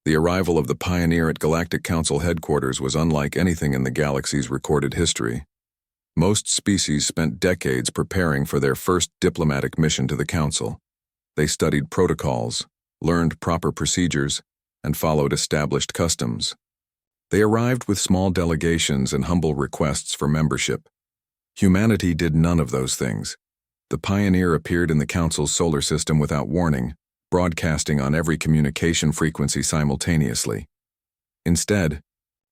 The arrival of the Pioneer at Galactic Council headquarters was unlike anything in the galaxy's recorded history. Most species spent decades preparing for their first diplomatic mission to the Council. They studied protocols, learned proper procedures, and followed established customs. They arrived with small delegations and humble requests for membership. Humanity did none of those things. The Pioneer appeared in the Council's solar system without warning, broadcasting on every communication frequency simultaneously. Instead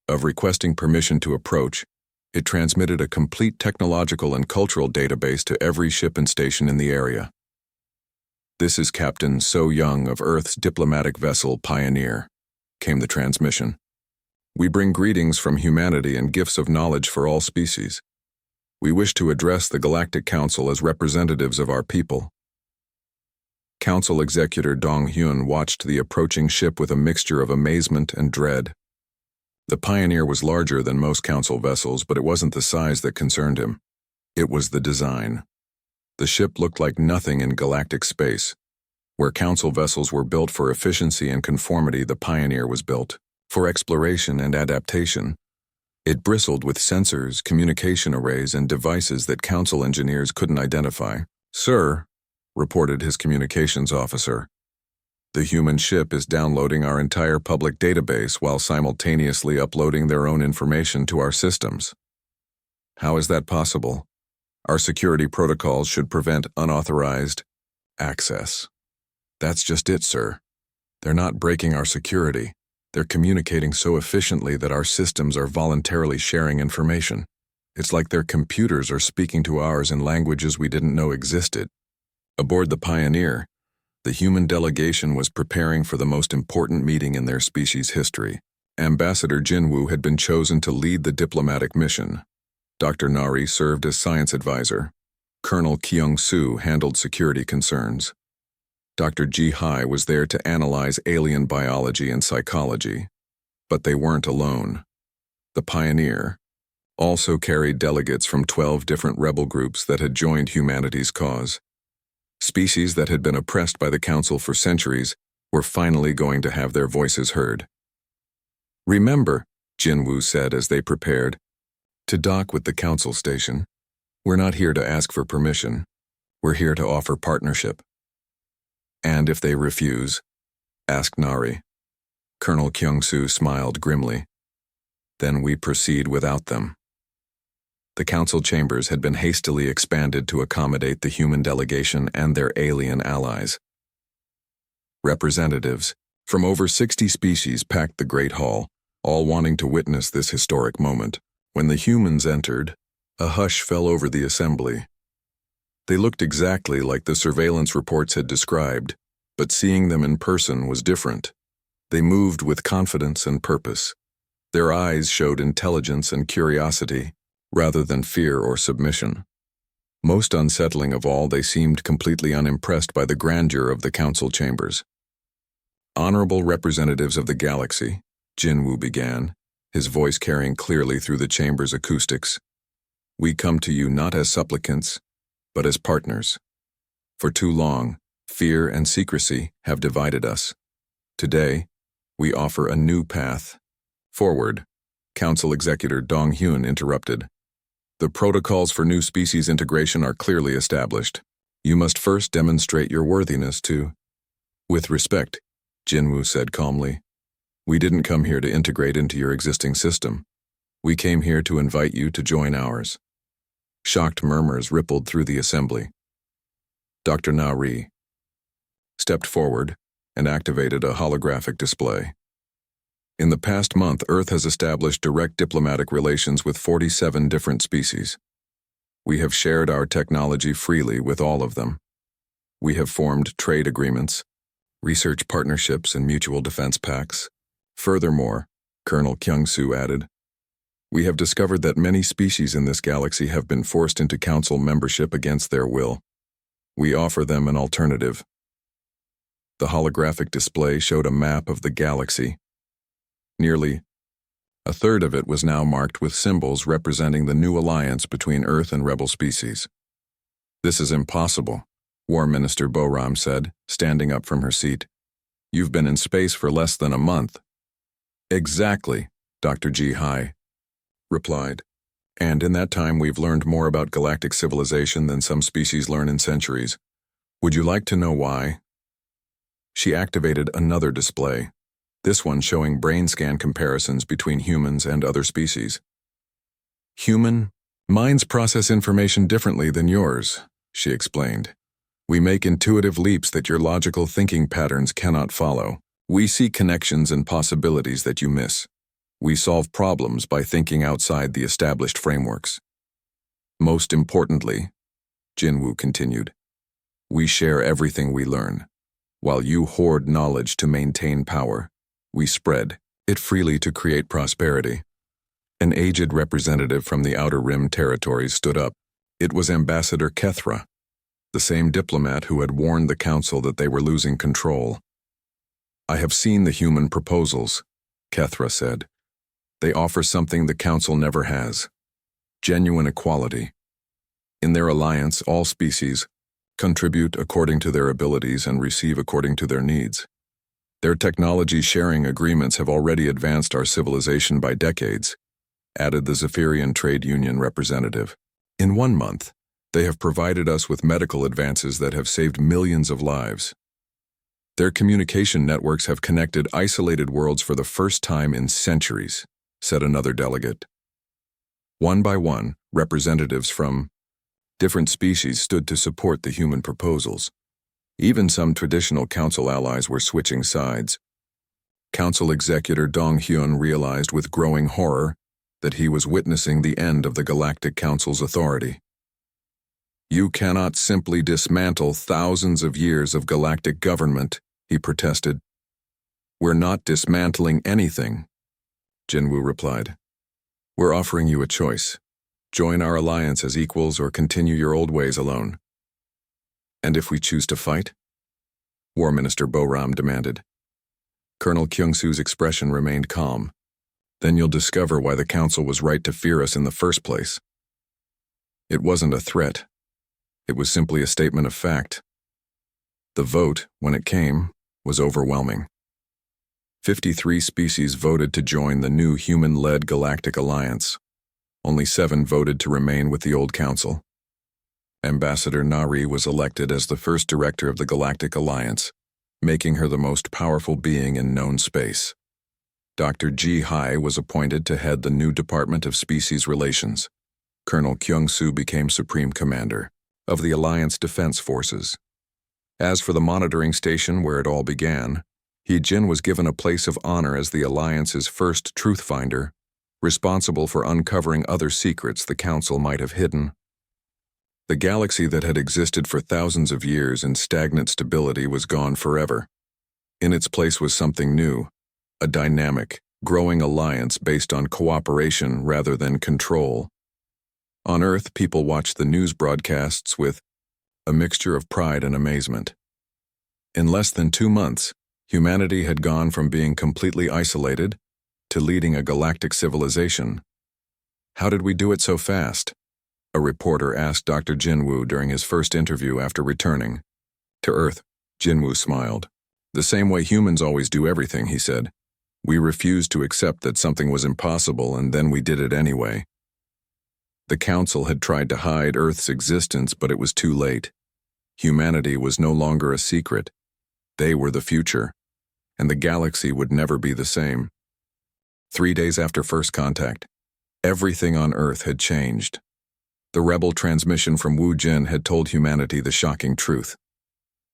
of requesting permission to approach, it transmitted a complete technological and cultural database to every ship and station in the area. "This is Captain So Young of Earth's diplomatic vessel Pioneer," came the transmission. "We bring greetings from humanity and gifts of knowledge for all species. We wish to address the Galactic Council as representatives of our people." Council Executor Dong Hyun watched the approaching ship with a mixture of amazement and dread. The Pioneer was larger than most Council vessels, but it wasn't the size that concerned him. It was the design. The ship looked like nothing in galactic space. Where Council vessels were built for efficiency and conformity, the Pioneer was built for exploration and adaptation. It bristled with sensors, communication arrays, and devices that Council engineers couldn't identify. "Sir," reported his communications officer, "the human ship is downloading our entire public database while simultaneously uploading their own information to our systems." "How is that possible? Our security protocols should prevent unauthorized access." "That's just it, sir. They're not breaking our security. They're communicating so efficiently that our systems are voluntarily sharing information. It's like their computers are speaking to ours in languages we didn't know existed." Aboard the Pioneer, the human delegation was preparing for the most important meeting in their species' history. Ambassador Jinwoo had been chosen to lead the diplomatic mission. Dr. Nari served as science advisor. Colonel Kyung-soo handled security concerns. Dr. Ji-hai was there to analyze alien biology and psychology. But they weren't alone. The Pioneer also carried delegates from 12 different rebel groups that had joined humanity's cause. Species that had been oppressed by the Council for centuries were finally going to have their voices heard. "Remember," Jinwoo said as they prepared to dock with the Council station, "we're not here to ask for permission. We're here to offer partnership." "And if they refuse?" asked Nari. Colonel Kyung-soo smiled grimly. "Then we proceed without them." The Council chambers had been hastily expanded to accommodate the human delegation and their alien allies. Representatives from over 60 species packed the Great Hall, all wanting to witness this historic moment. When the humans entered, a hush fell over the assembly. They looked exactly like the surveillance reports had described, but seeing them in person was different. They moved with confidence and purpose. Their eyes showed intelligence and curiosity, rather than fear or submission. Most unsettling of all, they seemed completely unimpressed by the grandeur of the Council chambers. "Honorable representatives of the galaxy," Jinwoo began, his voice carrying clearly through the chamber's acoustics, "we come to you not as supplicants, but as partners. For too long, fear and secrecy have divided us. Today, we offer a new path forward." Council Executor Dong Hyun interrupted. "The protocols for new species integration are clearly established. You must first demonstrate your worthiness to—" "With respect," Jinwoo said calmly, "we didn't come here to integrate into your existing system. We came here to invite you to join ours." Shocked murmurs rippled through the assembly. Dr. Nari stepped forward and activated a holographic display. "In the past month, Earth has established direct diplomatic relations with 47 different species. We have shared our technology freely with all of them. We have formed trade agreements, research partnerships, and mutual defense pacts. Furthermore," Colonel Kyung-soo added, "we have discovered that many species in this galaxy have been forced into Council membership against their will. We offer them an alternative." The holographic display showed a map of the galaxy. Nearly a third of it was now marked with symbols representing the new alliance between Earth and rebel species. "This is impossible," War Minister Boram said, standing up from her seat. You've been in space for less than a month. Exactly, Dr. HFY replied. And in that time we've learned more about galactic civilization than some species learn in centuries. Would you like to know why? She activated another display, this one showing brain scan comparisons between humans and other species. Human minds process information differently than yours, she explained. We make intuitive leaps that your logical thinking patterns cannot follow. We see connections and possibilities that you miss. We solve problems by thinking outside the established frameworks. Most importantly, Jinwoo continued, we share everything we learn. While you hoard knowledge to maintain power, we spread it freely to create prosperity. An aged representative from the Outer Rim territories stood up. It was Ambassador Kethra, the same diplomat who had warned the Council that they were losing control. I have seen the human proposals, Kethra said. They offer something the Council never has: genuine equality. In their alliance, all species contribute according to their abilities and receive according to their needs. Their technology sharing agreements have already advanced our civilization by decades, added the Zephyrian Trade Union representative. In 1 month, they have provided us with medical advances that have saved millions of lives. Their communication networks have connected isolated worlds for the first time in centuries, said another delegate. One by one, representatives from different species stood to support the human proposals. Even some traditional Council allies were switching sides. Council Executor Dong Hyun realized with growing horror that he was witnessing the end of the Galactic Council's authority. You cannot simply dismantle thousands of years of galactic government, he protested. We're not dismantling anything, Jinwoo replied. We're offering you a choice. Join our alliance as equals or continue your old ways alone. And if we choose to fight? War Minister Bo-ram demanded. Colonel Kyung-soo's expression remained calm. Then you'll discover why the Council was right to fear us in the first place. It wasn't a threat. It was simply a statement of fact. The vote, when it came, was overwhelming. 53 species voted to join the new human-led Galactic Alliance. Only 7 voted to remain with the old Council. Ambassador Nari was elected as the first director of the Galactic Alliance, making her the most powerful being in known space. Dr. HFY was appointed to head the new Department of Species Relations. Colonel Kyung-soo became Supreme Commander of the Alliance Defense Forces. As for the monitoring station where it all began, Hee-jin was given a place of honor as the Alliance's first truth finder, responsible for uncovering other secrets the Council might have hidden. The galaxy that had existed for thousands of years in stagnant stability was gone forever. In its place was something new, a dynamic, growing alliance based on cooperation rather than control. On Earth, people watched the news broadcasts with a mixture of pride and amazement. In less than 2 months, humanity had gone from being completely isolated to leading a galactic civilization. How did we do it so fast? A reporter asked Dr. Jinwoo during his first interview after returning. To Earth, Jinwoo smiled. The same way humans always do everything, he said. We refused to accept that something was impossible, and then we did it anyway. The Council had tried to hide Earth's existence, but it was too late. Humanity was no longer a secret. They were the future, and the galaxy would never be the same. 3 days after first contact, everything on Earth had changed. The rebel transmission from Wu Jin had told humanity the shocking truth.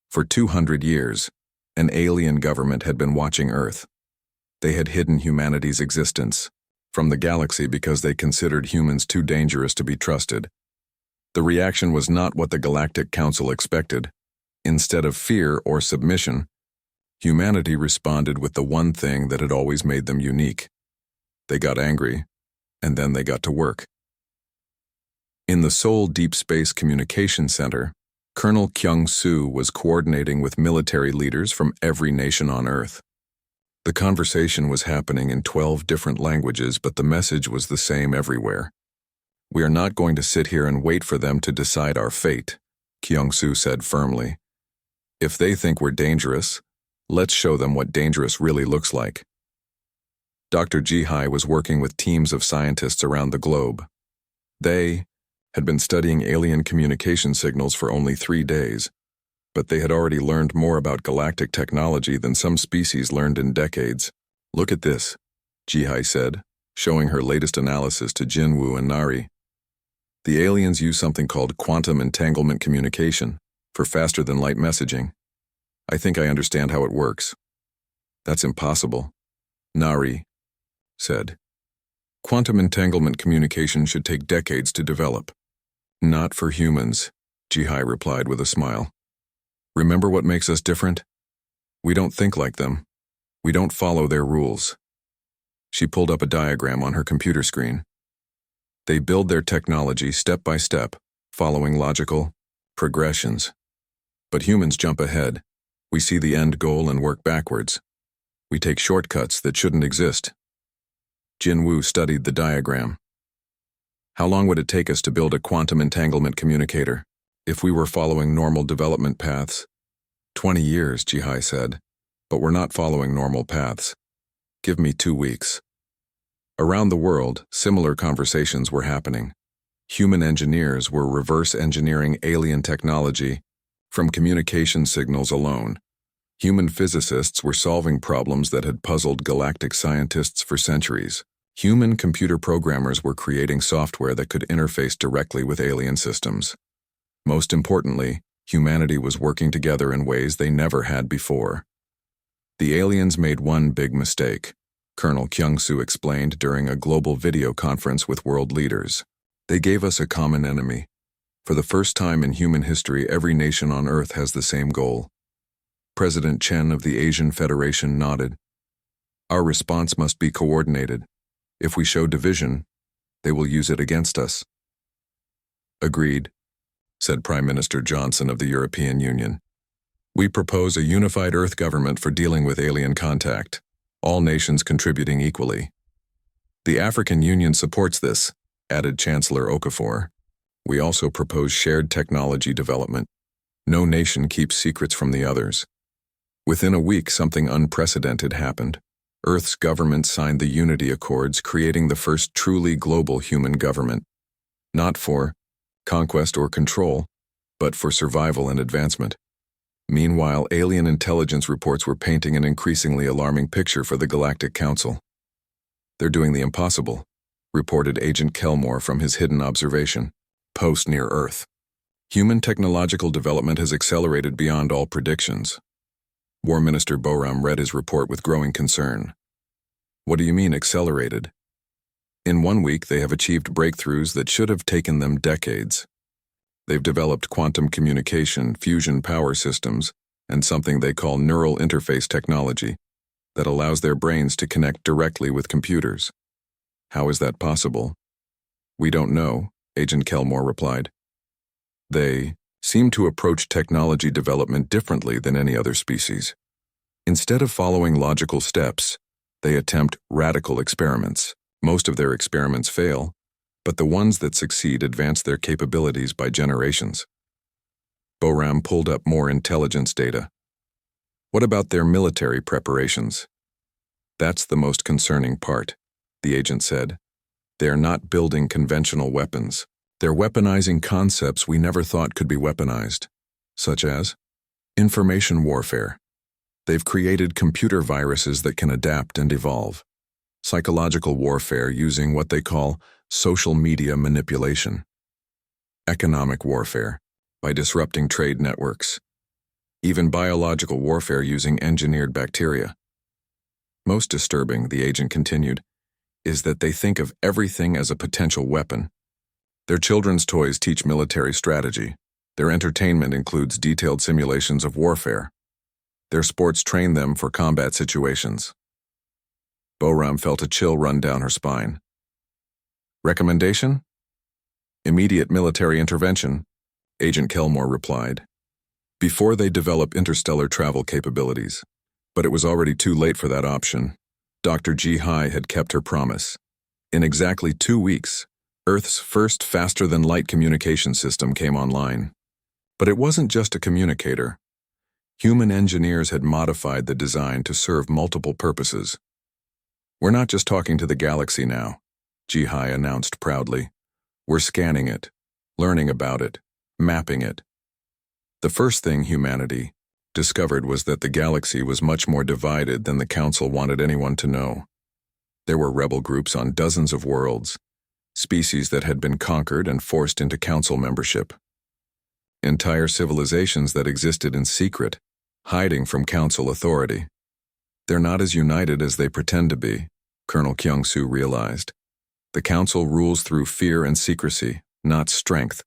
For 200 years, an alien government had been watching Earth. They had hidden humanity's existence from the galaxy because they considered humans too dangerous to be trusted. The reaction was not what the Galactic Council expected. Instead of fear or submission, humanity responded with the one thing that had always made them unique. They got angry, and then they got to work. In the Seoul Deep Space Communication Center, Colonel Kyung-soo was coordinating with military leaders from every nation on Earth. The conversation was happening in 12 different languages, but the message was the same everywhere. We are not going to sit here and wait for them to decide our fate, Kyung-soo said firmly. If they think we're dangerous, Let's show them what dangerous really looks like. Dr. Jihai was working with teams of scientists around the globe. They had been studying alien communication signals for only 3 days, but they had already learned more about galactic technology than some species learned in decades. Look at this, Jihai said, showing her latest analysis to Jinwoo and Nari. The aliens use something called quantum entanglement communication for faster-than-light messaging. I think I understand how it works. That's impossible, Nari said. Quantum entanglement communication should take decades to develop. Not for humans, Jihai replied with a smile. Remember what makes us different? We don't think like them. We don't follow their rules. She pulled up a diagram on her computer screen. They build their technology step by step, following logical progressions. But humans jump ahead. We see the end goal and work backwards. We take shortcuts that shouldn't exist. Jinwoo studied the diagram. How long would it take us to build a quantum entanglement communicator if we were following normal development paths? 20 years, Jihai said, but we're not following normal paths. Give me 2 weeks. Around the world, similar conversations were happening. Human engineers were reverse engineering alien technology from communication signals alone. Human physicists were solving problems that had puzzled galactic scientists for centuries. Human computer programmers were creating software that could interface directly with alien systems. Most importantly, humanity was working together in ways they never had before. The aliens made one big mistake, Colonel Kyung-soo explained during a global video conference with world leaders. They gave us a common enemy. For the first time in human history, every nation on Earth has the same goal. President Chen of the Asian Federation nodded. Our response must be coordinated. If we show division, they will use it against us. Agreed, said Prime Minister Johnson of the European Union. We propose a unified Earth government for dealing with alien contact, all nations contributing equally. The African Union supports this, added Chancellor Okafor. We also propose shared technology development. No nation keeps secrets from the others. Within a week, something unprecedented happened. Earth's government signed the Unity Accords, creating the first truly global human government. Not for conquest or control, but for survival and advancement. Meanwhile, alien intelligence reports were painting an increasingly alarming picture for the Galactic Council. They're doing the impossible, reported Agent Kelmore from his hidden observation post near Earth. Human technological development has accelerated beyond all predictions. War Minister Boram read his report with growing concern. What do you mean accelerated? In 1 week, they have achieved breakthroughs that should have taken them decades. They've developed quantum communication, fusion power systems, and something they call neural interface technology that allows their brains to connect directly with computers. How is that possible? We don't know, Agent Kelmore replied. They seem to approach technology development differently than any other species. Instead of following logical steps, they attempt radical experiments. Most of their experiments fail, but the ones that succeed advance their capabilities by generations. Boram pulled up more intelligence data. What about their military preparations? That's the most concerning part, the agent said. They are not building conventional weapons. They're weaponizing concepts we never thought could be weaponized, such as information warfare. They've created computer viruses that can adapt and evolve. Psychological warfare using what they call social media manipulation. Economic warfare by disrupting trade networks. Even biological warfare using engineered bacteria. Most disturbing, the agent continued, is that they think of everything as a potential weapon. Their children's toys teach military strategy. Their entertainment includes detailed simulations of warfare. Their sports train them for combat situations. Boram felt a chill run down her spine. Recommendation? Immediate military intervention, Agent Kelmore replied, before they develop interstellar travel capabilities. But it was already too late for that option. Dr. Jihai had kept her promise. In exactly 2 weeks, Earth's first faster-than-light communication system came online. But it wasn't just a communicator. Human engineers had modified the design to serve multiple purposes. "We're not just talking to the galaxy now," Jihai announced proudly. "We're scanning it, learning about it, mapping it." The first thing humanity discovered was that the galaxy was much more divided than the Council wanted anyone to know. There were rebel groups on dozens of worlds, species that had been conquered and forced into Council membership. Entire civilizations that existed in secret, hiding from Council authority. They're not as united as they pretend to be, Colonel Kyung-soo realized. The Council rules through fear and secrecy, not strength.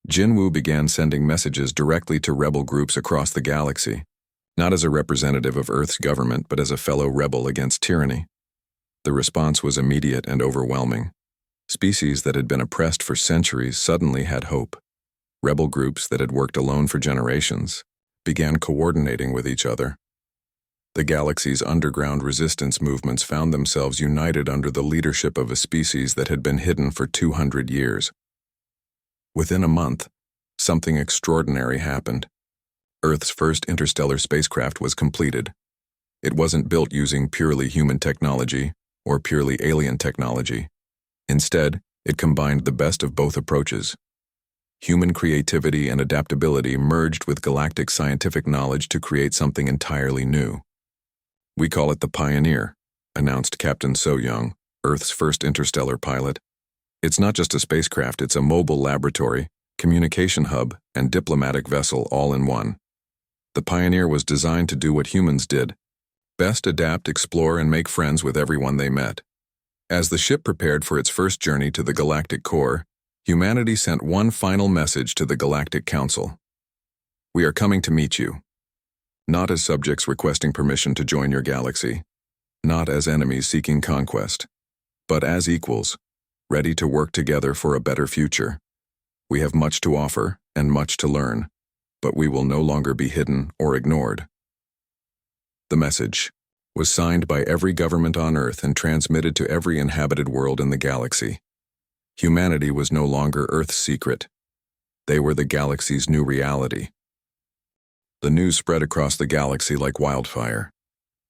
Jinwoo began sending messages directly to rebel groups across the galaxy, not as a representative of Earth's government but as a fellow rebel against tyranny. The response was immediate and overwhelming. Species that had been oppressed for centuries suddenly had hope. Rebel groups that had worked alone for generations began coordinating with each other. The galaxy's underground resistance movements found themselves united under the leadership of a species that had been hidden for 200 years. Within a month, something extraordinary happened. Earth's first interstellar spacecraft was completed. It wasn't built using purely human technology or purely alien technology. Instead, it combined the best of both approaches. Human creativity and adaptability merged with galactic scientific knowledge to create something entirely new. "We call it the Pioneer," announced Captain So-young, Earth's first interstellar pilot. "It's not just a spacecraft, it's a mobile laboratory, communication hub, and diplomatic vessel all in one. The Pioneer was designed to do what humans did: best adapt, explore, and make friends with everyone they met." As the ship prepared for its first journey to the galactic core, humanity sent one final message to the Galactic Council. "We are coming to meet you. Not as subjects requesting permission to join your galaxy, not as enemies seeking conquest, but as equals, ready to work together for a better future. We have much to offer and much to learn, but we will no longer be hidden or ignored." The message was signed by every government on Earth and transmitted to every inhabited world in the galaxy. Humanity was no longer Earth's secret. They were the galaxy's new reality. The news spread across the galaxy like wildfire.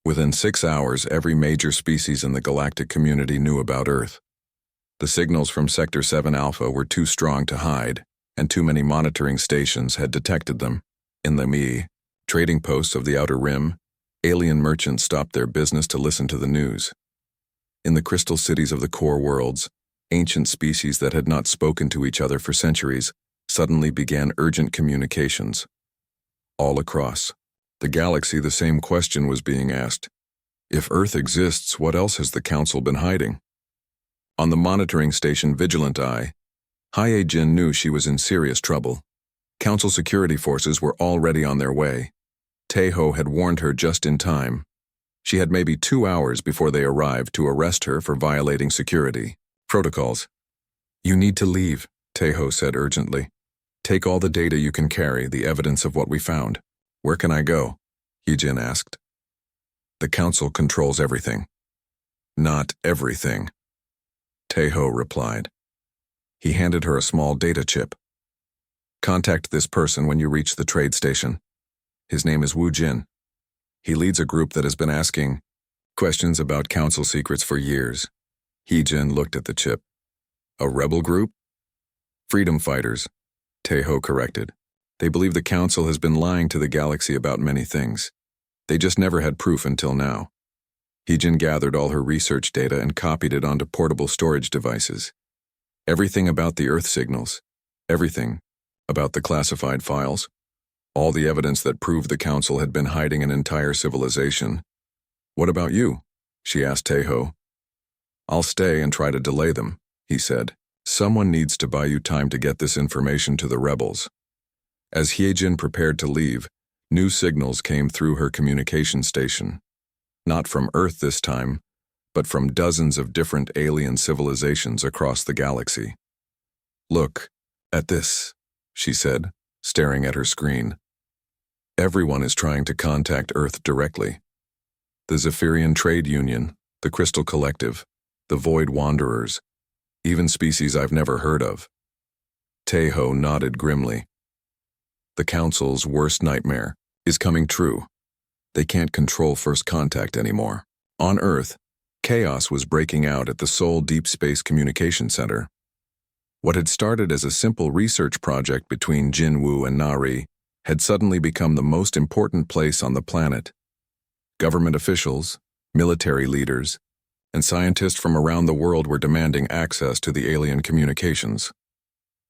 Within 6 hours, every major species in the galactic community knew about Earth. The signals from Sector 7 Alpha were too strong to hide, and too many monitoring stations had detected them. In the trading posts of the Outer Rim, alien merchants stopped their business to listen to the news. In the crystal cities of the core worlds, ancient species that had not spoken to each other for centuries suddenly began urgent communications. All across the galaxy, the same question was being asked: if Earth exists, what else has the Council been hiding? On the monitoring station Vigilant Eye, Hye-jin knew she was in serious trouble. Council security forces were already on their way. Tae-ho had warned her just in time. She had maybe 2 hours before they arrived to arrest her for violating security protocols. "You need to leave," Tae-ho said urgently. "Take all the data you can carry, the evidence of what we found." "Where can I go?" Hye-jin asked. "The Council controls everything." "Not everything," Tae-ho replied. He handed her a small data chip. "Contact this person when you reach the trade station. His name is Woo Jin. He leads a group that has been asking questions about Council secrets for years." Hye-jin looked at the chip. "A rebel group?" "Freedom fighters," Tae-ho corrected. "They believe the Council has been lying to the galaxy about many things. They just never had proof until now." Hye-jin gathered all her research data and copied it onto portable storage devices. Everything about the Earth signals. Everything about the classified files. All the evidence that proved the Council had been hiding an entire civilization. "What about you?" she asked Tae-ho. "I'll stay and try to delay them," he said. "Someone needs to buy you time to get this information to the rebels." As Hye-jin prepared to leave, new signals came through her communication station. Not from Earth this time, but from dozens of different alien civilizations across the galaxy. "Look at this," she said, staring at her screen. "Everyone is trying to contact Earth directly. The Zephyrian Trade Union, the Crystal Collective, the Void Wanderers, even species I've never heard of." Tae-ho nodded grimly. "The Council's worst nightmare," is coming true. They can't control first contact anymore. On Earth, chaos was breaking out at the Seoul Deep Space Communication Center. What had started as a simple research project between Jinwoo and Nari had suddenly become the most important place on the planet. Government officials, military leaders, and scientists from around the world were demanding access to the alien communications.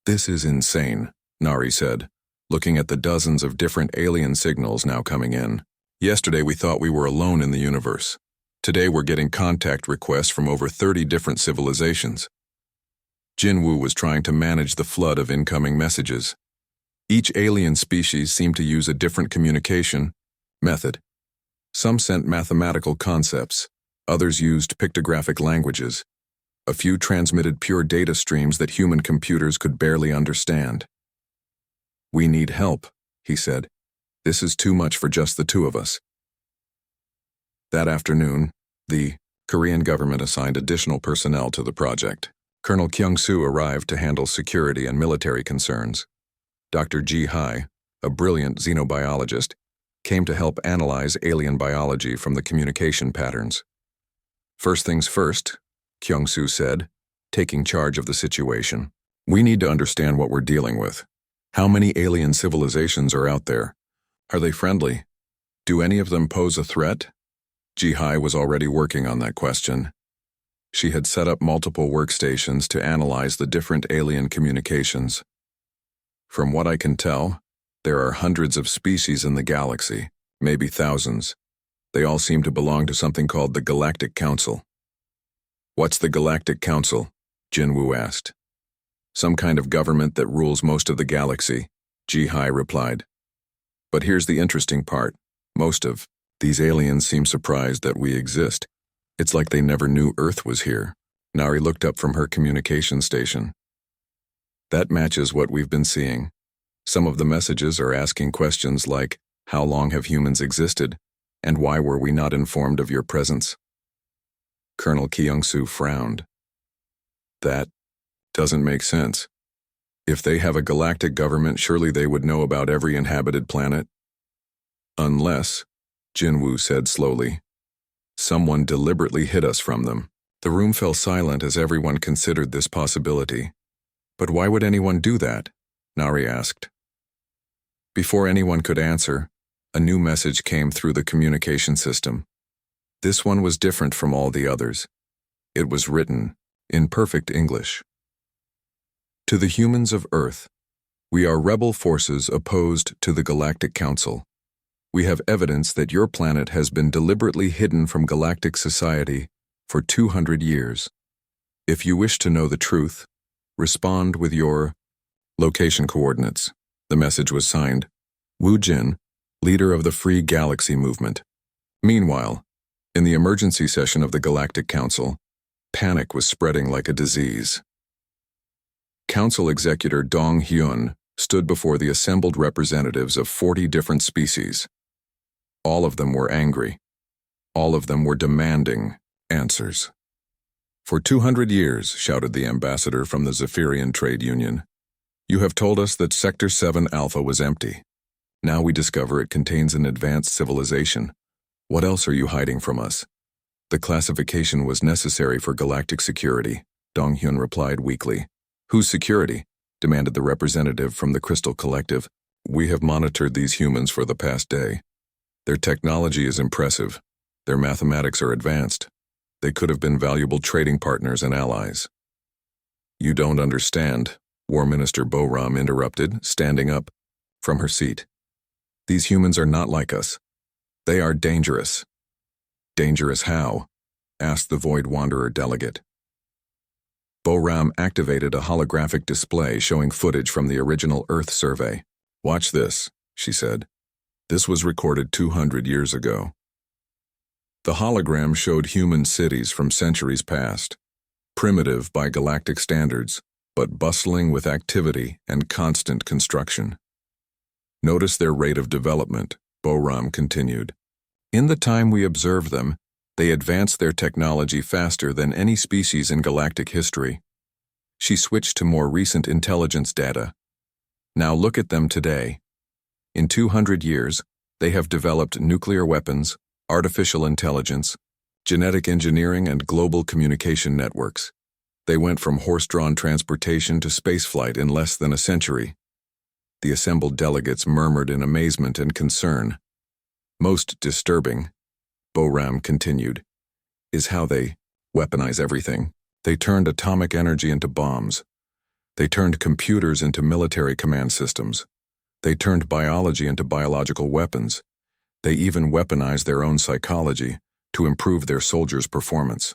"This is insane," Nari said, looking at the dozens of different alien signals now coming in. "Yesterday we thought we were alone in the universe. Today we're getting contact requests from over 30 different civilizations." Jinwoo was trying to manage the flood of incoming messages. Each alien species seemed to use a different communication method. Some sent mathematical concepts, others used pictographic languages. A few transmitted pure data streams that human computers could barely understand. "We need help," he said. "This is too much for just the two of us." That afternoon, the Korean government assigned additional personnel to the project. Colonel Kyung-soo arrived to handle security and military concerns. Dr. Ji-hai, a brilliant xenobiologist, came to help analyze alien biology from the communication patterns. "First things first," Kyung-soo said, taking charge of the situation. "We need to understand what we're dealing with. How many alien civilizations are out there? Are they friendly? Do any of them pose a threat?" Ji-hai was already working on that question. She had set up multiple workstations to analyze the different alien communications. "From what I can tell, there are hundreds of species in the galaxy, maybe thousands. They all seem to belong to something called the Galactic Council." "What's the Galactic Council?" Jinwoo asked. "Some kind of government that rules most of the galaxy," Ji-hai replied. "But here's the interesting part. Most of these aliens seem surprised that we exist. It's like they never knew Earth was here." Nari looked up from her communication station. "That matches what we've been seeing. Some of the messages are asking questions like, how long have humans existed, and why were we not informed of your presence?" Colonel Kyung-soo frowned. "That doesn't make sense. If they have a galactic government, surely they would know about every inhabited planet. Unless," Jinwoo said slowly, "someone deliberately hid us from them." The room fell silent as everyone considered this possibility. "But why would anyone do that?" Nari asked. Before anyone could answer, a new message came through the communication system. This one was different from all the others. It was written in perfect English. "To the humans of Earth, we are rebel forces opposed to the Galactic Council. We have evidence that your planet has been deliberately hidden from galactic society for 200 years. If you wish to know the truth, respond with your location coordinates." The message was signed, Wu Jin, leader of the Free Galaxy movement. Meanwhile, in the emergency session of the Galactic Council, panic was spreading like a disease. Council Executor Dong Hyun stood before the assembled representatives of 40 different species. All of them were angry. All of them were demanding answers. "For 200 years, shouted the ambassador from the Zephyrian Trade Union, you have told us that Sector 7 Alpha was empty. Now we discover it contains an advanced civilization. What else are you hiding from us?" "The classification was necessary for galactic security," Dong Hyun replied weakly. "Whose security?" demanded the representative from the Crystal Collective. "We have monitored these humans for the past day. Their technology is impressive. Their mathematics are advanced. They could have been valuable trading partners and allies." "You don't understand," War Minister Bo-ram interrupted, standing up from her seat. "These humans are not like us. They are dangerous." "Dangerous how?" asked the Void Wanderer delegate. Bo-ram activated a holographic display showing footage from the original Earth survey. "Watch this," she said. "This was recorded 200 years ago." The hologram showed human cities from centuries past, primitive by galactic standards, but bustling with activity and constant construction. "Notice their rate of development," Bo-ram continued. "In the time we observed them, they advanced their technology faster than any species in galactic history." She switched to more recent intelligence data. "Now look at them today. In 200 years, They have developed nuclear weapons, artificial intelligence, genetic engineering, and global communication networks. They went from horse-drawn transportation to spaceflight in less than a century. The assembled delegates murmured in amazement and concern. Most disturbing, Boram continued, is how they weaponize everything. They turned atomic energy into bombs. They turned computers into military command systems. They turned biology into biological weapons. They even weaponized their own psychology to improve their soldiers' performance.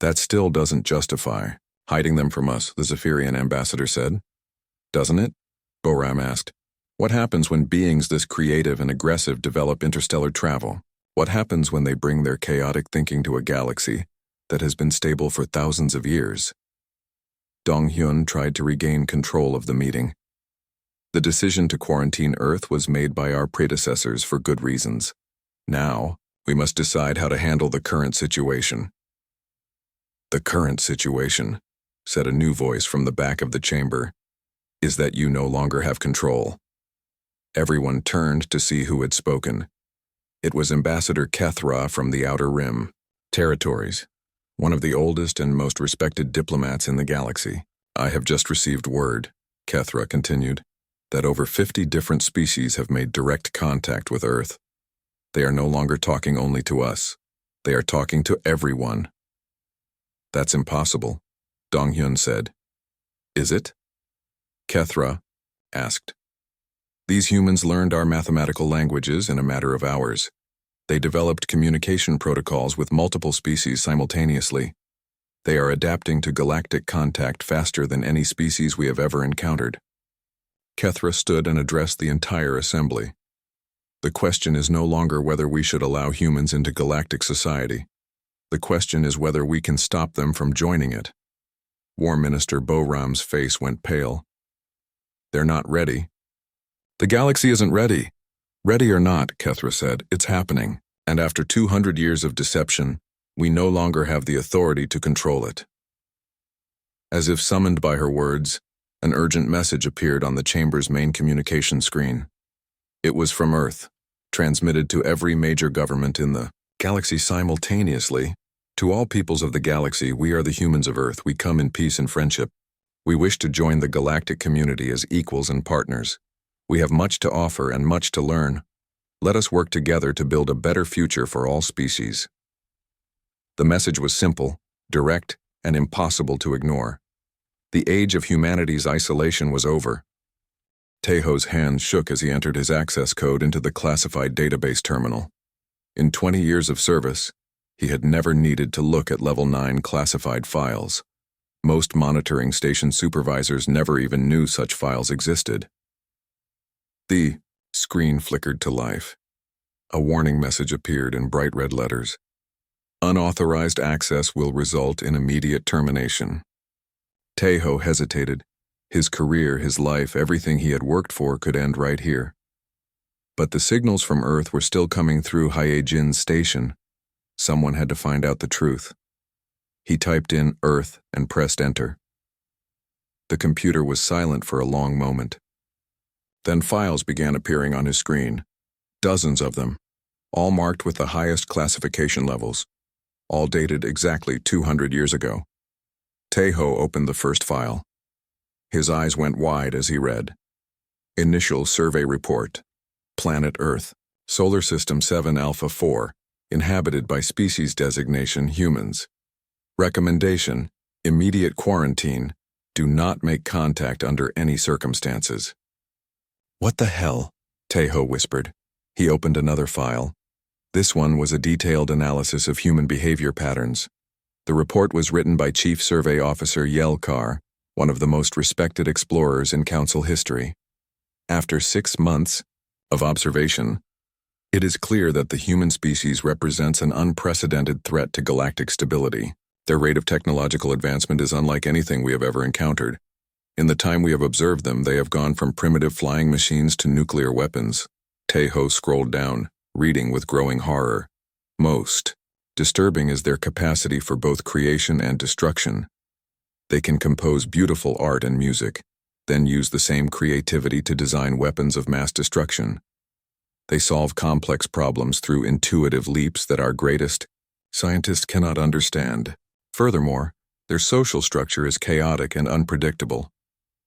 That still doesn't justify hiding them from us, the Zephyrian ambassador said. Doesn't it? Boram asked. What happens when beings this creative and aggressive develop interstellar travel? What happens when they bring their chaotic thinking to a galaxy that has been stable for thousands of years? Dong-hyun tried to regain control of the meeting. The decision to quarantine Earth was made by our predecessors for good reasons. Now, we must decide how to handle the current situation. The current situation, said a new voice from the back of the chamber, is that you no longer have control. Everyone turned to see who had spoken. It was Ambassador Kethra from the Outer Rim territories, one of the oldest and most respected diplomats in the galaxy. I have just received word, Kethra continued, that over 50 different species have made direct contact with Earth. They are no longer talking only to us. They are talking to everyone. That's impossible, Dong-hyun said. Is it? Kethra asked. These humans learned our mathematical languages in a matter of hours. They developed communication protocols with multiple species simultaneously. They are adapting to galactic contact faster than any species we have ever encountered. Kethra stood and addressed the entire assembly. The question is no longer whether we should allow humans into galactic society. The question is whether we can stop them from joining it. War Minister Boram's face went pale. They're not ready. The galaxy isn't ready. Ready or not, Kethra said, it's happening. And after 200 years of deception, we no longer have the authority to control it. As if summoned by her words, an urgent message appeared on the chamber's main communication screen. It was from Earth, transmitted to every major government in the galaxy simultaneously. To all peoples of the galaxy, we are the humans of Earth. We come in peace and friendship. We wish to join the galactic community as equals and partners. We have much to offer and much to learn. Let us work together to build a better future for all species. The message was simple, direct, and impossible to ignore. The age of humanity's isolation was over. Taeho's hands shook as he entered his access code into the classified database terminal. In 20 years of service, he had never needed to look at Level 9 classified files. Most monitoring station supervisors never even knew such files existed. The screen flickered to life. A warning message appeared in bright red letters. Unauthorized access will result in immediate termination. Taeho hesitated. His career, his life, everything he had worked for could end right here. But the signals from Earth were still coming through Hyejin's station. Someone had to find out the truth. He typed in Earth and pressed enter. The computer was silent for a long moment. Then files began appearing on his screen. Dozens of them, all marked with the highest classification levels, all dated exactly 200 years ago. Taeho opened the first file. His eyes went wide as he read. Initial survey report. Planet Earth, Solar System 7 Alpha 4, inhabited by species designation humans. Recommendation, immediate quarantine. Do not make contact under any circumstances. What the hell? Taeho whispered. He opened another file. This one was a detailed analysis of human behavior patterns. The report was written by Chief Survey Officer Yelkar, one of the most respected explorers in Council history. After 6 months of observation, it is clear that the human species represents an unprecedented threat to galactic stability. Their rate of technological advancement is unlike anything we have ever encountered. In the time we have observed them, they have gone from primitive flying machines to nuclear weapons. Taeho scrolled down, reading with growing horror. Most disturbing is their capacity for both creation and destruction. They can compose beautiful art and music, then use the same creativity to design weapons of mass destruction. They solve complex problems through intuitive leaps that our greatest scientists cannot understand. Furthermore, their social structure is chaotic and unpredictable.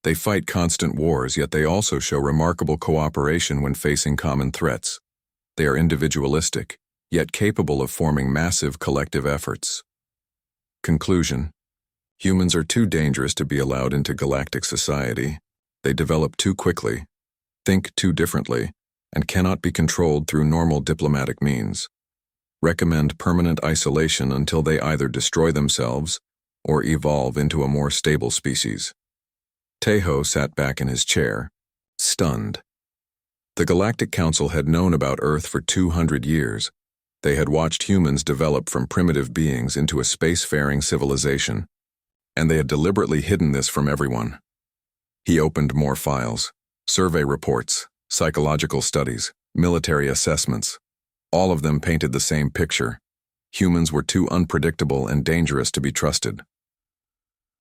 They fight constant wars, yet they also show remarkable cooperation when facing common threats. They are individualistic, yet capable of forming massive collective efforts. Conclusion: humans are too dangerous to be allowed into galactic society. They develop too quickly, think too differently, and cannot be controlled through normal diplomatic means. Recommend permanent isolation until they either destroy themselves or evolve into a more stable species. Tejo sat back in his chair, stunned. The Galactic Council had known about Earth for 200 years. They had watched humans develop from primitive beings into a spacefaring civilization, and they had deliberately hidden this from everyone. He opened more files, survey reports, psychological studies, military assessments. All of them painted the same picture. Humans were too unpredictable and dangerous to be trusted.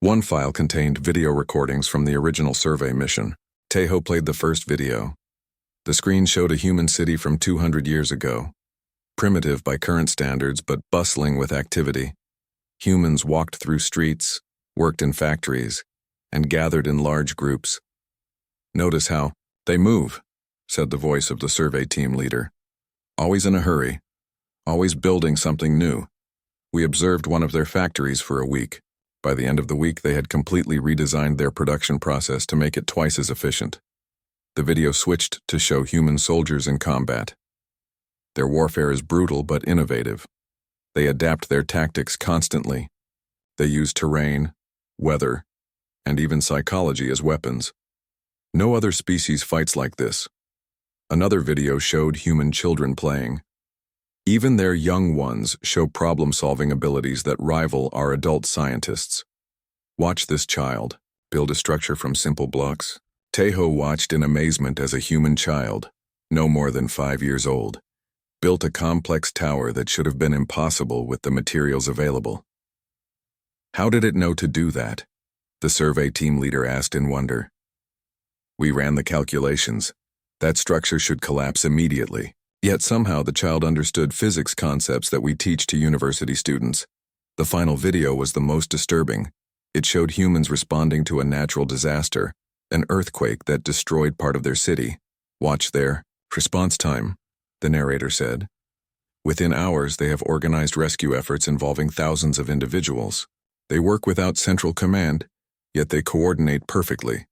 One file contained video recordings from the original survey mission. Tejo played the first video. The screen showed a human city from 200 years ago. Primitive by current standards, but bustling with activity. Humans walked through streets, worked in factories, and gathered in large groups. "Notice how they move," said the voice of the survey team leader. "Always in a hurry, always building something new. We observed one of their factories for a week. By the end of the week, they had completely redesigned their production process to make it twice as efficient." The video switched to show human soldiers in combat. Their warfare is brutal but innovative. They adapt their tactics constantly. They use terrain, weather, and even psychology as weapons. No other species fights like this. Another video showed human children playing. Even their young ones show problem-solving abilities that rival our adult scientists. "Watch this child build a structure from simple blocks." Tejo watched in amazement as a human child, no more than 5 years old, built a complex tower that should have been impossible with the materials available. "How did it know to do that?" the survey team leader asked in wonder. "We ran the calculations. That structure should collapse immediately." Yet somehow the child understood physics concepts that we teach to university students. The final video was the most disturbing. It showed humans responding to a natural disaster, an earthquake that destroyed part of their city. "Watch their response time," the narrator said. "Within hours, they have organized rescue efforts involving thousands of individuals. They work without central command, yet they coordinate perfectly.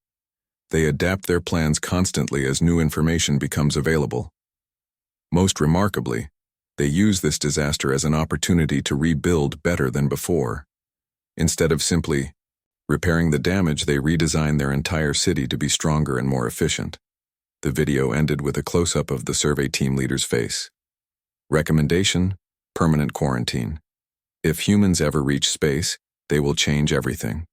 They adapt their plans constantly as new information becomes available. Most remarkably, they use this disaster as an opportunity to rebuild better than before. Instead of simply repairing the damage, they redesign their entire city to be stronger and more efficient." The video ended with a close-up of the survey team leader's face. Recommendation: permanent quarantine. If humans ever reach space, they will change everything.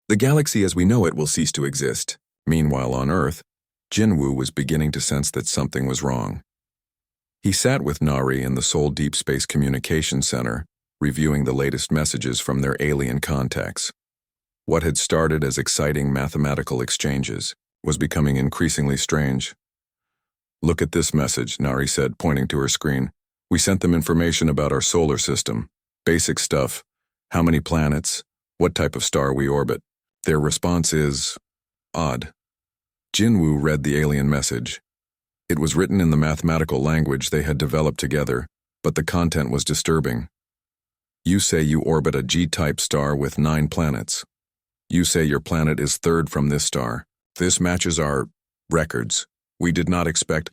The galaxy as we know it will cease to exist. Meanwhile, on Earth, Jinwoo was beginning to sense that something was wrong. He sat with Nari in the Seoul Deep Space Communications Center, reviewing the latest messages from their alien contacts. What had started as exciting mathematical exchanges was becoming increasingly strange. "Look at this message," Nari said, pointing to her screen. "We sent them information about our solar system. Basic stuff. How many planets, what type of star we orbit. Their response is odd." Jinwoo read the alien message. It was written in the mathematical language they had developed together, but the content was disturbing. "You say you orbit a G-type star with 9 planets. You say your planet is third from this star. This matches our records. We did not expect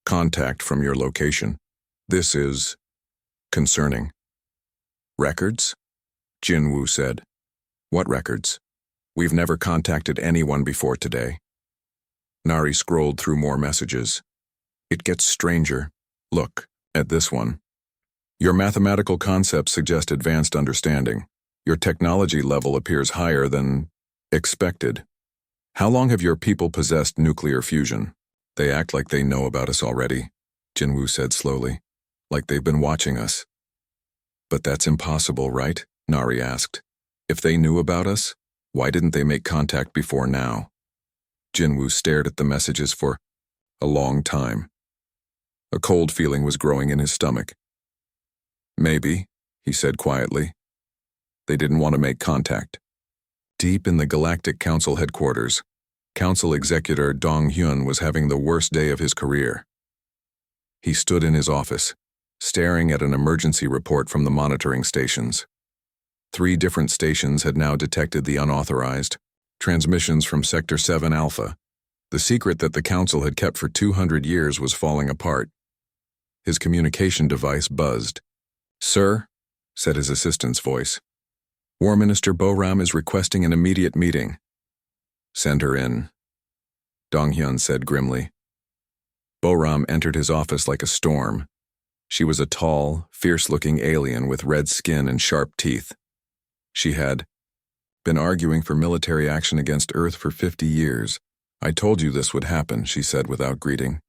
contact from your location. This is concerning." "Records?" Jinwoo said. "What records? We've never contacted anyone before today." Nari scrolled through more messages. "It gets stranger. Look at this one. Your mathematical concepts suggest advanced understanding. Your technology level appears higher than expected. How long have your people possessed nuclear fusion?" "They act like they know about us already," Jinwoo said slowly, "like they've been watching us." "But that's impossible, right?" Nari asked. "If they knew about us, why didn't they make contact before now?" Jinwoo stared at the messages for a long time. A cold feeling was growing in his stomach. Maybe, he said quietly. They didn't want to make contact. Deep in the Galactic Council headquarters, Council Executor Dong Hyun was having the worst day of his career. He stood in his office, staring at an emergency report from the monitoring stations. 3 different stations had now detected the unauthorized transmissions from Sector 7 Alpha. The secret that the Council had kept for 200 years was falling apart. His communication device buzzed. "Sir," said his assistant's voice, "War Minister Boram is requesting an immediate meeting." "Send her in," Dong Hyun said grimly. Boram entered his office like a storm. She was a tall, fierce-looking alien with red skin and sharp teeth. She had been arguing for military action against Earth for 50 years. "I told you this would happen," she said without greeting.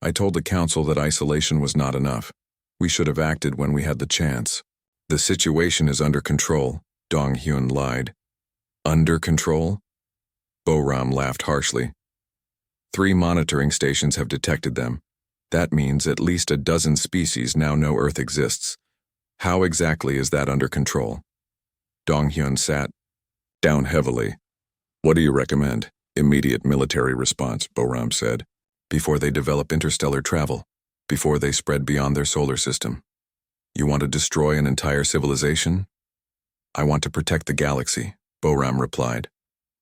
"I told the Council that isolation was not enough. We should have acted when we had the chance." "The situation is under control," Dong Hyun lied. "Under control?" Boram laughed harshly. 3 monitoring stations have detected them. That means at least a dozen species now know Earth exists. How exactly is that under control? Dong Hyun sat down heavily. "What do you recommend?" "Immediate military response," Boram said. "Before they develop interstellar travel. Before they spread beyond their solar system. You want to destroy an entire civilization?" "I want to protect the galaxy," Boram replied.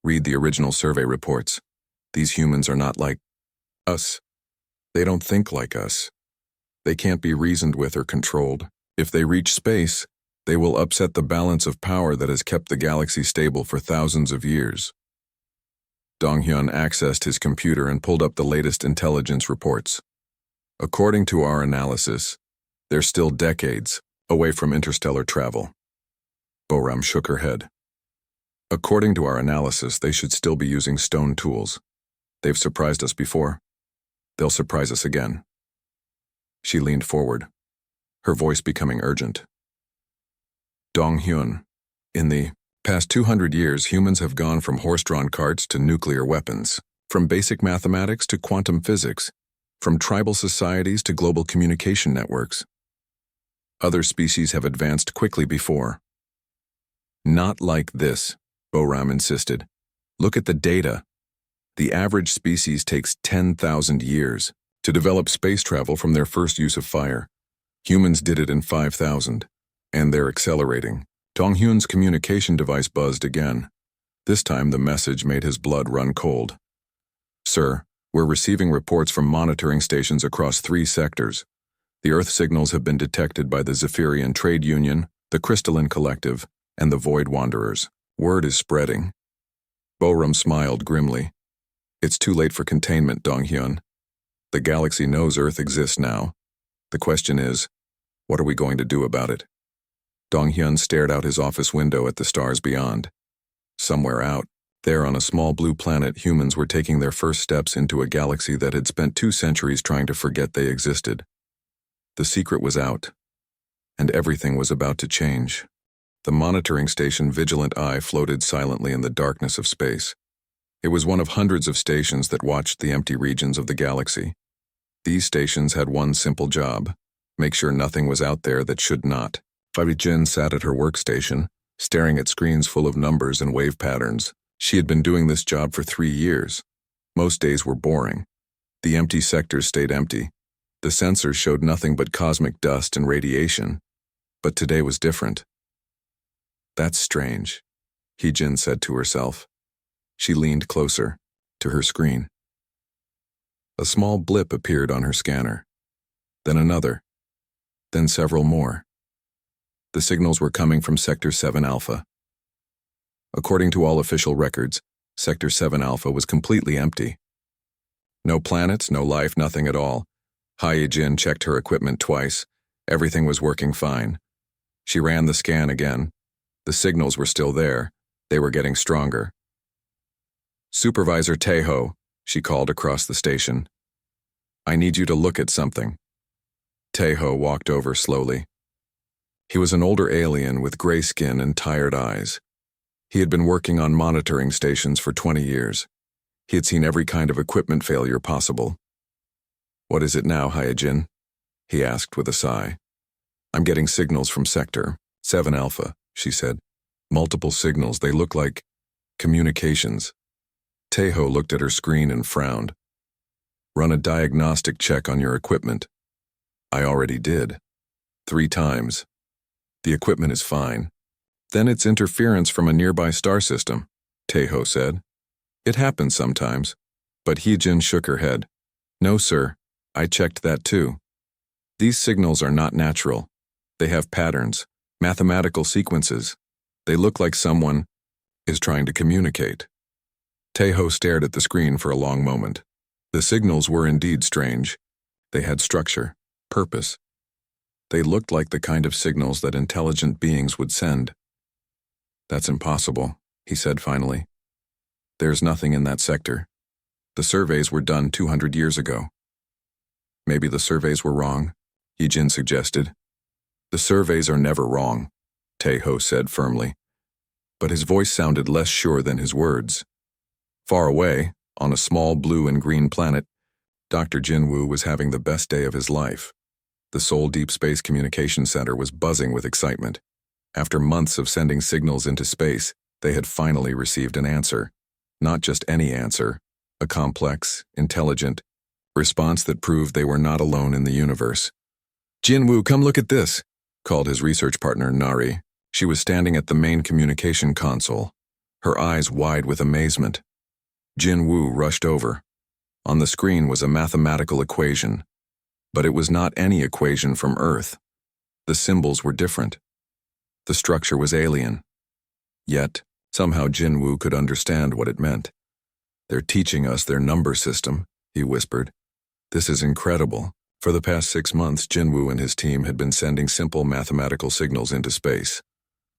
"Read the original survey reports. These humans are not like us. They don't think like us. They can't be reasoned with or controlled. If they reach space, they will upset the balance of power that has kept the galaxy stable for thousands of years." Dong Hyun accessed his computer and pulled up the latest intelligence reports. "According to our analysis, they're still decades away from interstellar travel." Boram shook her head. "According to our analysis, they should still be using stone tools. They've surprised us before. They'll surprise us again." She leaned forward, her voice becoming urgent. "Dong Hyun, in the past 200 years, humans have gone from horse-drawn carts to nuclear weapons, from basic mathematics to quantum physics, from tribal societies to global communication networks. Other species have advanced quickly before." "Not like this," Boram insisted. "Look at the data. The average species takes 10,000 years to develop space travel from their first use of fire. Humans did it in 5,000, and they're accelerating." Dong Hyun's communication device buzzed again. This time the message made his blood run cold. "Sir, we're receiving reports from monitoring stations across 3 sectors. The Earth signals have been detected by the Zephyrian Trade Union, the Crystalline Collective, and the Void Wanderers. Word is spreading." Boram smiled grimly. "It's too late for containment, Dong Hyun. The galaxy knows Earth exists now. The question is, what are we going to do about it?" Dong Hyun stared out his office window at the stars beyond. Somewhere out there on a small blue planet, humans were taking their first steps into a galaxy that had spent 2 centuries trying to forget they existed. The secret was out, and everything was about to change. The monitoring station Vigilant Eye floated silently in the darkness of space. It was one of hundreds of stations that watched the empty regions of the galaxy. These stations had one simple job: make sure nothing was out there that should not. Fabi Jin sat at her workstation, staring at screens full of numbers and wave patterns. She had been doing this job for 3 years. Most days were boring. The empty sectors stayed empty. The sensors showed nothing but cosmic dust and radiation. But today was different. "That's strange," Hee-Jin said to herself. She leaned closer to her screen. A small blip appeared on her scanner. Then another. Then several more. The signals were coming from Sector 7 Alpha. According to all official records, Sector 7 Alpha was completely empty. No planets, no life, nothing at all. Hye-Jin checked her equipment twice. Everything was working fine. She ran the scan again. The signals were still there. They were getting stronger. "Supervisor Taeho," she called across the station. "I need you to look at something." Taeho walked over slowly. He was an older alien with gray skin and tired eyes. He had been working on monitoring stations for 20 years. He had seen every kind of equipment failure possible. "What is it now, Hyojin?" he asked with a sigh. "I'm getting signals from Sector 7 Alpha," she said. "Multiple signals, they look like communications." Taeho looked at her screen and frowned. "Run a diagnostic check on your equipment." "I already did. 3 times. The equipment is fine." "Then it's interference from a nearby star system," Taeho said. "It happens sometimes." But Hyojin shook her head. "No, sir. I checked that too. These signals are not natural. They have patterns, mathematical sequences. They look like someone is trying to communicate." Taeho stared at the screen for a long moment. The signals were indeed strange. They had structure, purpose. They looked like the kind of signals that intelligent beings would send. "That's impossible," he said finally. "There's nothing in that sector. The surveys were done 200 years ago." "Maybe the surveys were wrong," Hyojin suggested. "The surveys are never wrong," Taeho said firmly. But his voice sounded less sure than his words. Far away, on a small blue and green planet, Dr. Jinwoo was having the best day of his life. The Seoul Deep Space Communication Center was buzzing with excitement. After months of sending signals into space, they had finally received an answer. Not just any answer, a complex, intelligent response that proved they were not alone in the universe. "Jinwoo, come look at this," called his research partner, Nari. She was standing at the main communication console, her eyes wide with amazement. Jinwoo rushed over. On the screen was a mathematical equation, but it was not any equation from Earth. The symbols were different. The structure was alien. Yet, somehow Jinwoo could understand what it meant. "They're teaching us their number system," he whispered. "This is incredible." For the past 6 months, Jinwoo and his team had been sending simple mathematical signals into space.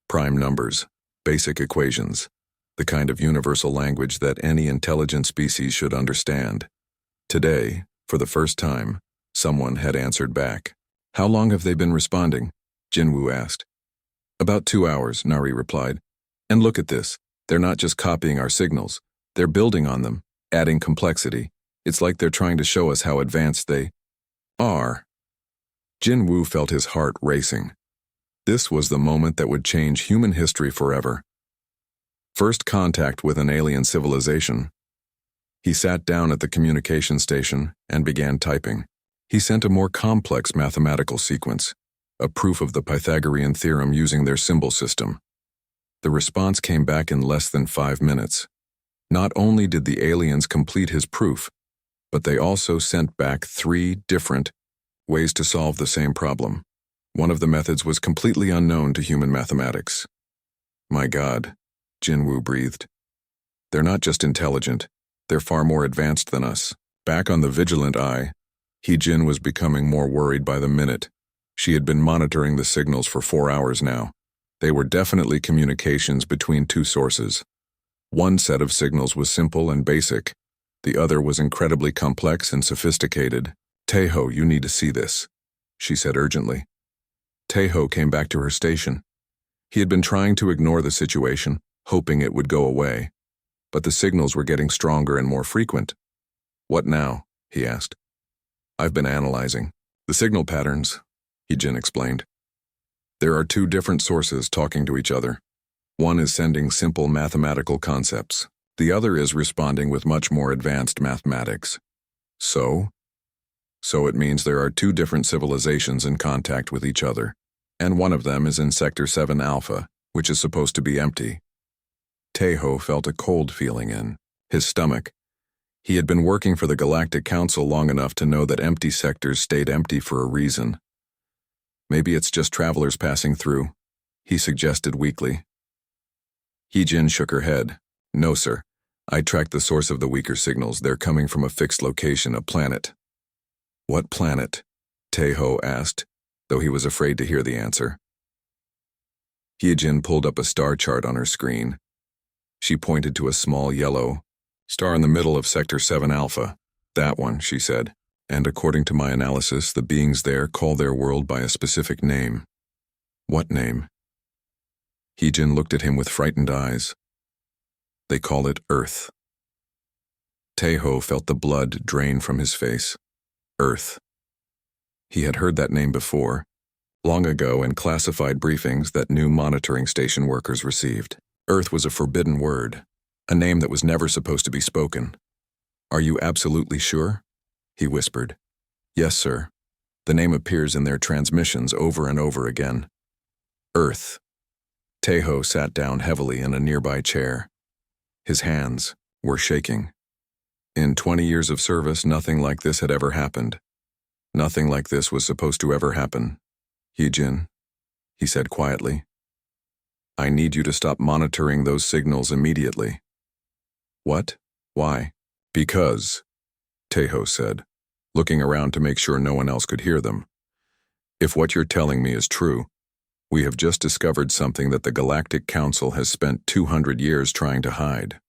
Prime numbers, basic equations, the kind of universal language that any intelligent species should understand. Today, for the first time, someone had answered back. "How long have they been responding?" Jinwoo asked. "About 2 hours, Nari replied. "And look at this. They're not just copying our signals. They're building on them, adding complexity. It's like they're trying to show us how advanced they are." Jinwoo felt his heart racing. This was the moment that would change human history forever. First contact with an alien civilization. He sat down at the communication station and began typing. He sent a more complex mathematical sequence, a proof of the Pythagorean theorem using their symbol system. The response came back in less than 5 minutes. Not only did the aliens complete his proof, but they also sent back 3 different ways to solve the same problem. One of the methods was completely unknown to human mathematics. "My God," Jinwoo breathed. "They're not just intelligent, they're far more advanced than us." Back on the Vigilant Eye, Hyojin was becoming more worried by the minute. She had been monitoring the signals for 4 hours now. They were definitely communications between 2 sources. One set of signals was simple and basic. The other was incredibly complex and sophisticated. "Taeho, you need to see this," she said urgently. Taeho came back to her station. He had been trying to ignore the situation, hoping it would go away. But the signals were getting stronger and more frequent. "What now?" he asked. "I've been analyzing the signal patterns," Hyojin explained. "There are 2 different sources talking to each other. One is sending simple mathematical concepts. The other is responding with much more advanced mathematics. So it means there are 2 different civilizations in contact with each other, and one of them is in Sector 7 Alpha, which is supposed to be empty." Taeho felt a cold feeling in his stomach. He had been working for the Galactic Council long enough to know that empty sectors stayed empty for a reason. "Maybe it's just travelers passing through," he suggested weakly. Hyojin shook her head. "No, sir. I tracked the source of the weaker signals. They're coming from a fixed location, a planet." "What planet?" Taeho asked, though he was afraid to hear the answer. Hyojin pulled up a star chart on her screen. She pointed to a small yellow star in the middle of Sector 7 Alpha. "That one," she said. "And according to my analysis, the beings there call their world by a specific name." "What name?" Hyojin looked at him with frightened eyes. "They call it Earth." Taeho felt the blood drain from his face. Earth. He had heard that name before, long ago in classified briefings that new monitoring station workers received. Earth was a forbidden word, a name that was never supposed to be spoken. "Are you absolutely sure?" he whispered. "Yes, sir. The name appears in their transmissions over and over again." Earth. Tejo sat down heavily in a nearby chair. His hands were shaking. In 20 years of service, nothing like this had ever happened. Nothing like this was supposed to ever happen. "Heejin," he said quietly, "I need you to stop monitoring those signals immediately." "What? Why?" "Because," Tejo said, looking around to make sure no one else could hear them. "If what you're telling me is true, we have just discovered something that the Galactic Council has spent 200 years trying to hide."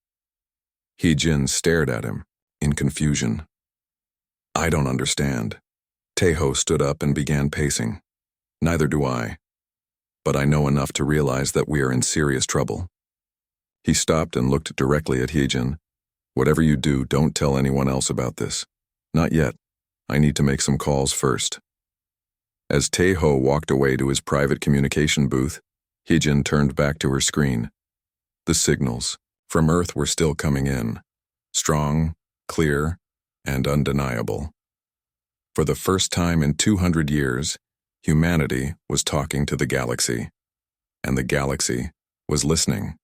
Heejin stared at him, in confusion. "I don't understand." Tejo stood up and began pacing. "Neither do I. But I know enough to realize that we are in serious trouble." He stopped and looked directly at Heejin. "Whatever you do, don't tell anyone else about this. Not yet. I need to make some calls first." As Tejo walked away to his private communication booth, Heejin turned back to her screen. The signals from Earth were still coming in, strong, clear, and undeniable. For the first time in 200 years, humanity was talking to the galaxy, and the galaxy was listening.